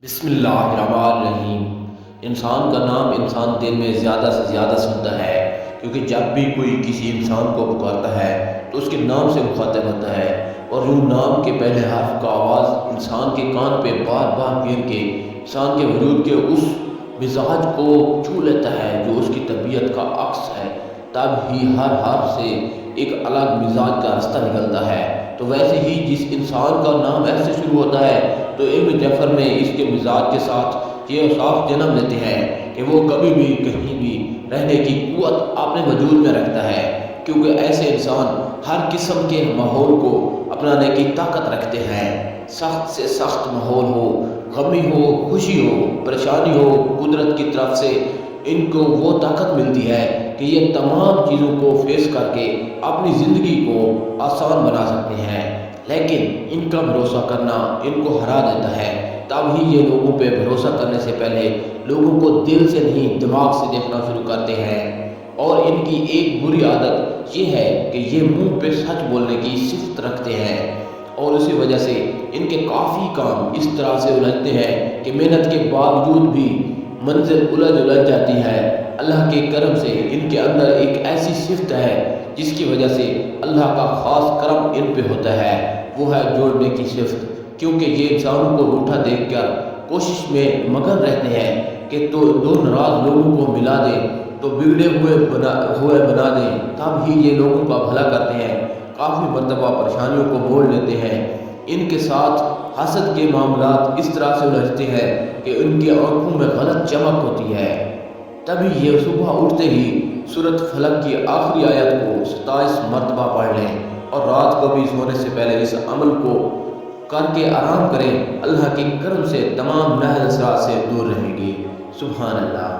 بسم اللہ الرحمن الرحیم۔ انسان کا نام انسان دل میں زیادہ سے زیادہ سنتا ہے، کیونکہ جب بھی کوئی کسی انسان کو پکارتا ہے تو اس کے نام سے مخاطب ہوتا ہے، اور یوں نام کے پہلے حرف کا آواز انسان کے کان پہ بار بار گر کے انسان کے وجود کے اس مزاج کو چھو لیتا ہے جو اس کی طبیعت کا عکس ہے، تب ہی ہر حرف سے ایک الگ مزاج کا رستہ نکلتا ہے۔ تو ویسے ہی جس انسان کا نام ایف سے شروع ہوتا ہے تو علم جعفر میں اس کے مزاج کے ساتھ یہ اوصاف جنم لیتے ہیں کہ وہ کبھی بھی کہیں بھی رہنے کی قوت اپنے وجود میں رکھتا ہے، کیونکہ ایسے انسان ہر قسم کے ماحول کو اپنانے کی طاقت رکھتے ہیں۔ سخت سے سخت ماحول ہو، غمی ہو، خوشی ہو، پریشانی ہو، قدرت کی طرف سے ان کو وہ طاقت ملتی ہے کہ یہ تمام چیزوں کو فیس کر کے اپنی زندگی کو آسان بنا سکتے ہیں، لیکن ان کا بھروسہ کرنا ان کو ہرا دیتا ہے۔ تب ہی یہ لوگوں پہ بھروسہ کرنے سے پہلے لوگوں کو دل سے نہیں دماغ سے دیکھنا شروع کرتے ہیں، اور ان کی ایک بری عادت یہ ہے کہ یہ منہ پہ سچ بولنے کی صفت رکھتے ہیں، اور اسی وجہ سے ان کے کافی کام اس طرح سے الجھتے ہیں کہ محنت کے باوجود بھی منزل الجھ جاتی ہے۔ اللہ کے کرم سے ان کے اندر ایک ایسی صفت ہے جس کی وجہ سے اللہ کا خاص کرم ان پہ ہوتا ہے، وہ ہے جوڑنے کی صفت، کیونکہ یہ انسانوں کو روٹھا دیکھ کر کوشش میں مگن رہتے ہیں کہ تو دو ناراض لوگوں کو ملا دیں تو بگڑے ہوئے بنا دیں، تب ہی یہ لوگوں کا بھلا کرتے ہیں۔ کافی مرتبہ پریشانیوں کو موڑ لیتے ہیں۔ ان کے ساتھ حسد کے معاملات اس طرح سے الجھتے ہیں کہ ان کی آنکھوں میں غلط چمک ہوتی ہے۔ تبھی یہ صبح اٹھتے ہی سورۃ فلق کی آخری آیت کو 27 مرتبہ پڑھ لیں، اور رات کو بھی سونے سے پہلے اس عمل کو کر کے آرام کریں۔ اللہ کے کرم سے تمام نحس اثرات سے دور رہیں گے۔ سبحان اللہ۔